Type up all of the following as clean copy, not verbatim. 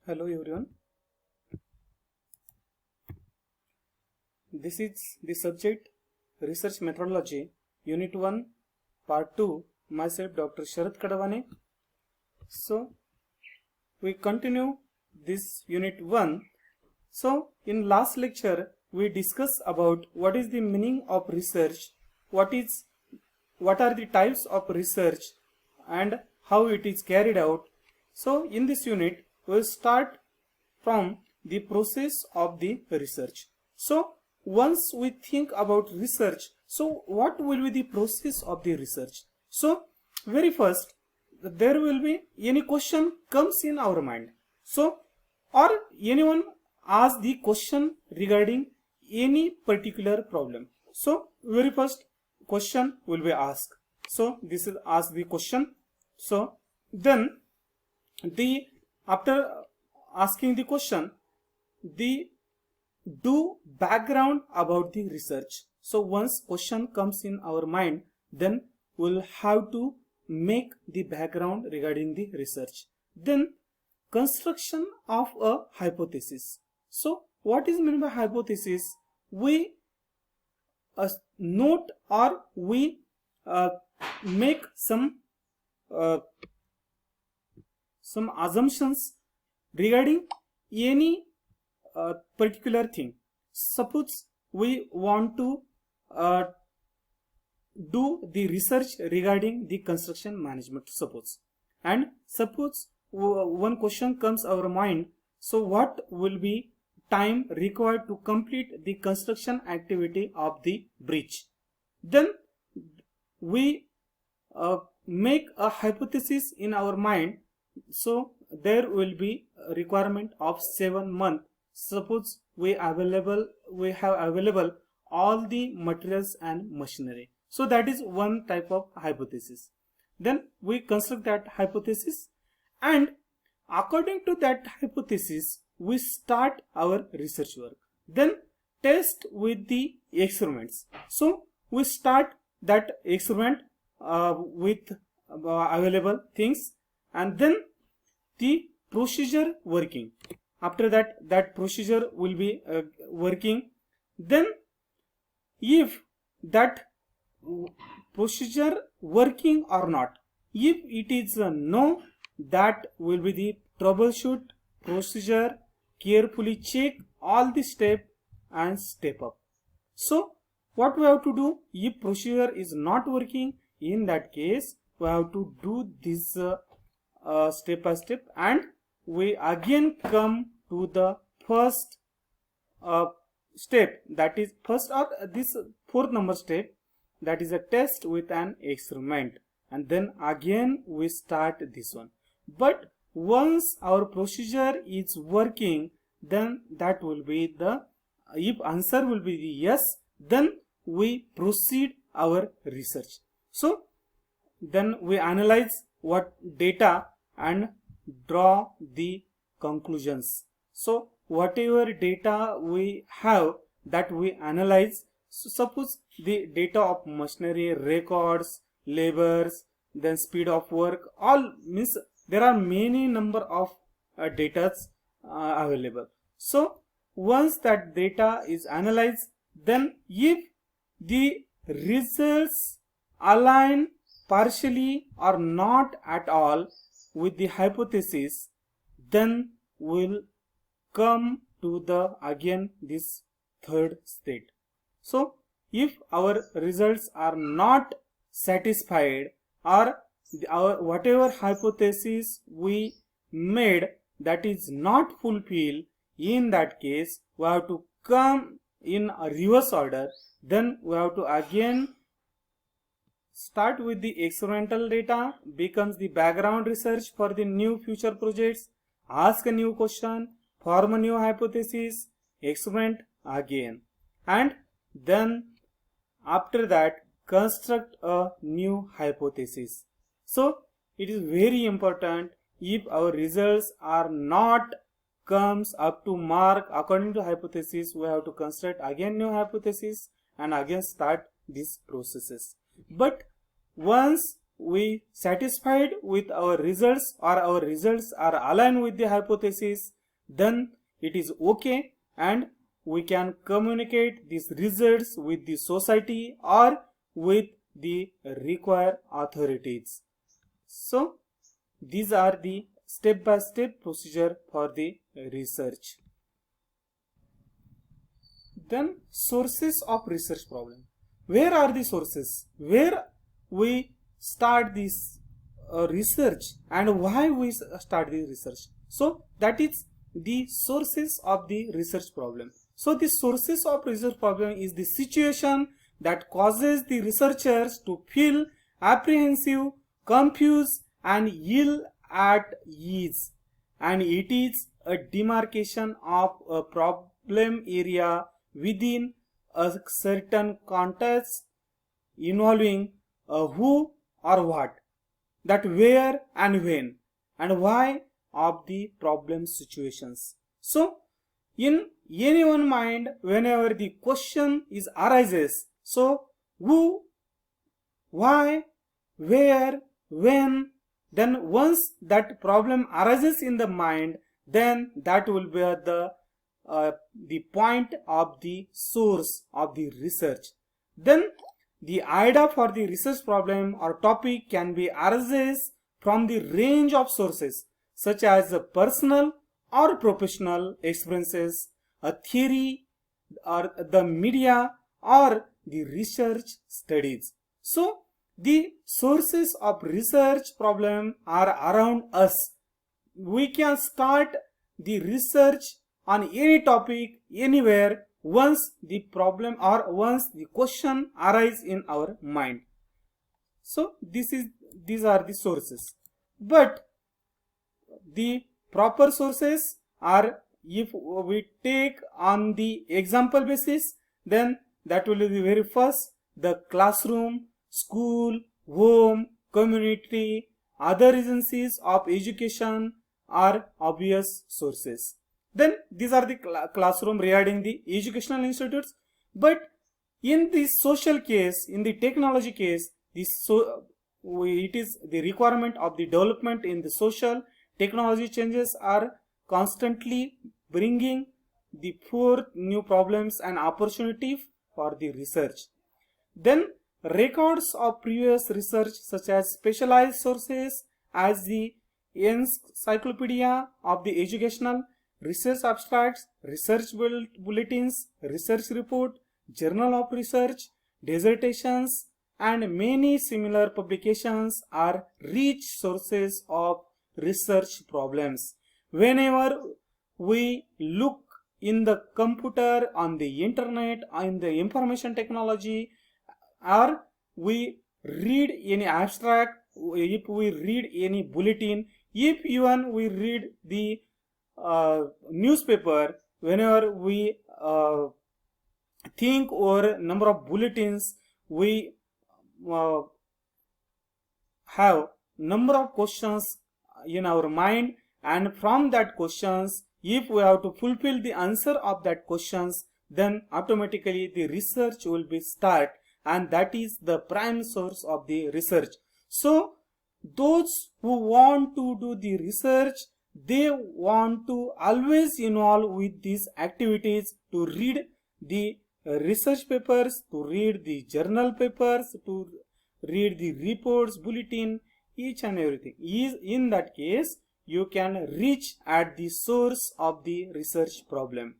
Hello everyone. This is the subject Research Methodology, Unit 1, Part 2, myself Dr. Sharath Kadavane. So, we continue this Unit 1. So, in last lecture, we discussed about what is the meaning of research, what are the types of research and how it is carried out. So, in this unit, we will start from the process of the research. So, once we think about research, so what will be the process of the research? So, very first, there will be any question comes in our mind. So, or anyone asks the question regarding any particular problem. So, very first question will be asked. So, this is ask the question. So, then after asking the question, do background about the research. So once question comes in our mind, then we'll have to make the background regarding the research. Then construction of a hypothesis. So what is meant by hypothesis? We note or we make some assumptions regarding any particular thing. Suppose we want to do the research regarding the construction management, and suppose one question comes our mind. So what will be time required to complete the construction activity of the bridge? Then we make a hypothesis in our mind. So there will be a requirement of 7 months. Suppose we have available all the materials and machinery. So that is one type of hypothesis. Then we construct that hypothesis, and according to that hypothesis we start our research work. Then test with the experiments. So we start that experiment with available things, and then the procedure working. After that procedure will be working. Then if that procedure working or not, if it is no, that will be the troubleshoot procedure, carefully check all the step and step up. So what we have to do, if procedure is not working, in that case we have to do this step by step, and we again come to the first step, that is first or this 4th number step, that is a test with an experiment, and then again we start this one. But once our procedure is working, then that will be the, if answer will be the yes, then we proceed our research. So then we analyze what data and draw the conclusions. So whatever data we have, that we analyze. So suppose the data of machinery, records, labors, then speed of work, all means there are many number of data available. So once that data is analyzed, then if the results align partially or not at all with the hypothesis, then we'll come to the again this 3rd state. So if our results are not satisfied, or our whatever hypothesis we made, that is not fulfilled, in that case we have to come in a reverse order. Then we have to again start with the experimental data, becomes the background research for the new future projects, ask a new question, form a new hypothesis, experiment again, and then after that construct a new hypothesis. So it is very important, if our results are not comes up to mark according to hypothesis, we have to construct again new hypothesis and again start these processes. But once we satisfied with our results, or our results are aligned with the hypothesis, then it is okay, and we can communicate these results with the society or with the required authorities. So these are the step-by-step procedure for the research. Then sources of research problem. Where are the sources? Where we start this research and why we start the research? So that is the sources of the research problem. So the sources of research problem is the situation that causes the researchers to feel apprehensive, confused and ill at ease, and it is a demarcation of a problem area within a certain context involving a who or what, that where and when and why of the problem situations. So in any one mind, whenever the question is arises, so who, why, where, when, then once that problem arises in the mind, then that will be the point of the source of the research. Then the idea for the research problem or topic can be arises from the range of sources such as the personal or professional experiences, a theory or the media or the research studies. So the sources of research problem are around us. We can start the research on any topic anywhere once the problem or once the question arises in our mind. So these are the sources. But the proper sources are, if we take on the example basis, then that will be the very first, the classroom, school, home, community, other agencies of education are obvious sources. Then these are the classroom regarding the educational institutes. But in the social case, in the technology case, it is the requirement of the development in the social technology changes are constantly bringing the forth new problems and opportunity for the research. Then records of previous research such as specialized sources as the encyclopedia of the educational, research abstracts, research bulletins, research report, journal of research, dissertations and many similar publications are rich sources of research problems. Whenever we look in the computer, on the internet, in the information technology, or we read any abstract, if we read any bulletin, if even we read the newspaper, whenever we think over number of bulletins, we have number of questions in our mind, and from that questions, if we have to fulfill the answer of that questions, then automatically the research will be start, and that is the prime source of the research. So those who want to do the research, they want to always involve with these activities, to read the research papers, to read the journal papers, to read the reports, bulletin, each and everything. In that case, you can reach at the source of the research problem.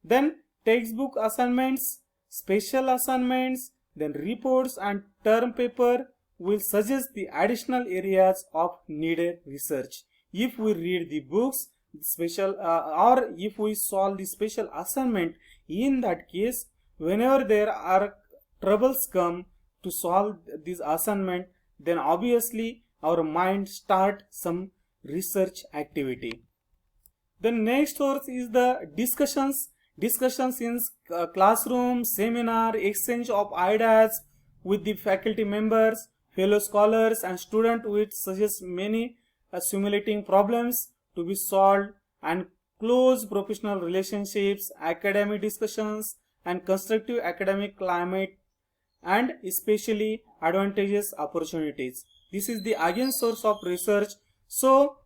Then textbook assignments, special assignments, then reports and term paper will suggest the additional areas of needed research. If we read the books, special or if we solve the special assignment, in that case, whenever there are troubles come to solve this assignment, then obviously our mind start some research activity. The next source is the discussions in classroom, seminar, exchange of ideas with the faculty members, fellow scholars and students, which suggest many simulating problems to be solved, and close professional relationships, academic discussions and constructive academic climate, and especially advantageous opportunities. This is the again source of research. So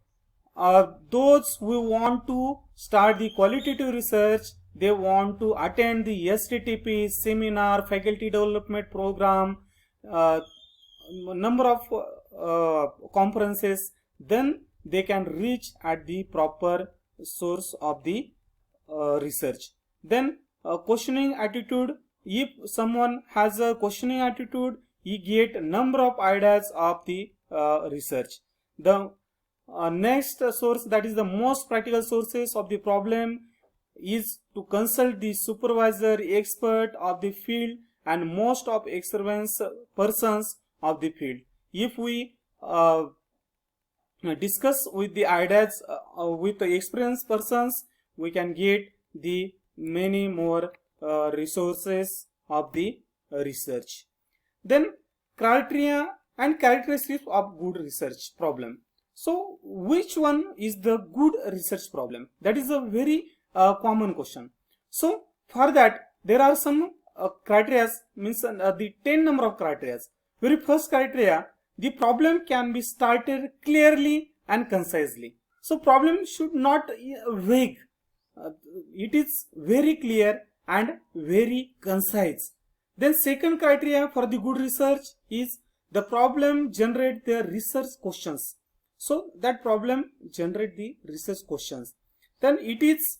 those who want to start the qualitative research, they want to attend the STTP seminar, faculty development program, number of conferences, then they can reach at the proper source of the research. Then questioning attitude, if someone has a questioning attitude, he get number of ideas of the research. The next source, that is the most practical sources of the problem, is to consult the supervisor, expert of the field, and most of experienced persons of the field. If we discuss with the ideas with the experienced persons, we can get the many more resources of the research. Then criteria and characteristics of good research problem. So which one is the good research problem? That is a very common question. So for that there are some criteria, means the 10 number of criteria. Very first criteria, the problem can be started clearly and concisely. So problem should not vague. It is very clear and very concise. Then second criteria for the good research is the problem generate the research questions. So that problem generate the research questions. Then it is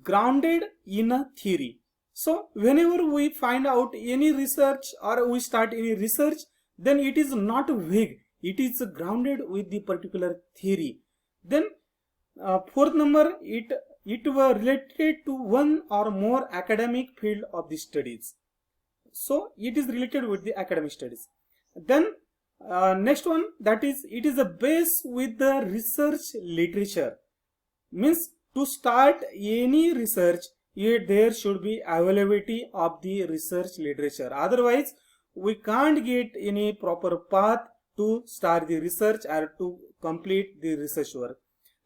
grounded in a theory. So whenever we find out any research or we start any research, then it is not vague. It is grounded with the particular theory. Then fourth number, it were related to one or more academic field of the studies. So it is related with the academic studies. Then next one, that is it is a base with the research literature. Means to start any research, there should be availability of the research literature. Otherwise we can't get any proper path to start the research or to complete the research work.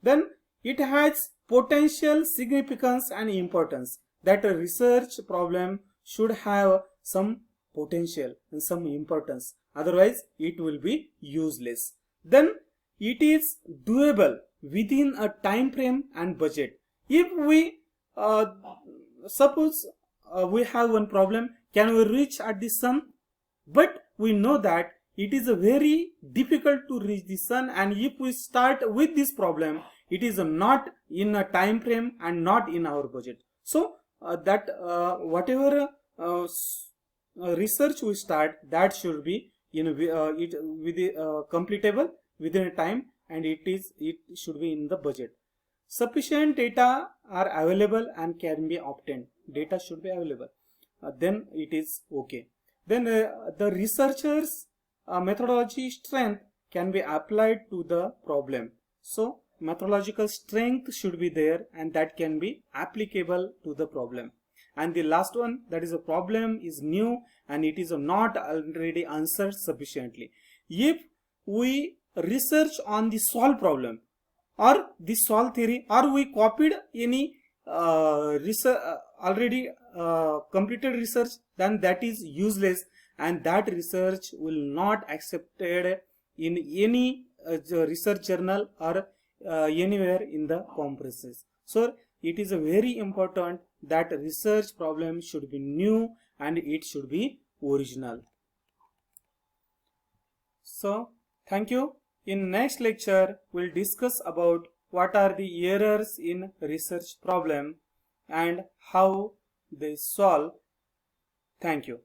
Then it has potential significance and importance. That a research problem should have some potential and some importance. Otherwise it will be useless. Then it is doable within a time frame and budget. If we suppose we have one problem, can we reach at the sun? But we know that it is a very difficult to reach the sun, and if we start with this problem, it is not in a time frame and not in our budget. So that whatever research we start, that should be completable within a time, and it should be in the budget. Sufficient data are available and can be obtained. Data should be available. Then it is okay. Then the researchers methodology strength can be applied to the problem. So methodological strength should be there, and that can be applicable to the problem. And the last one, that is a problem is new and it is not already answered sufficiently. If we research on the solved problem or the solved theory, or we copied any research already completed research, then that is useless, and that research will not accepted in any research journal or anywhere in the conferences. So it is a very important that research problem should be new and it should be original. So thank you. In next lecture we'll discuss about what are the errors in research problem and how they solve. Thank you.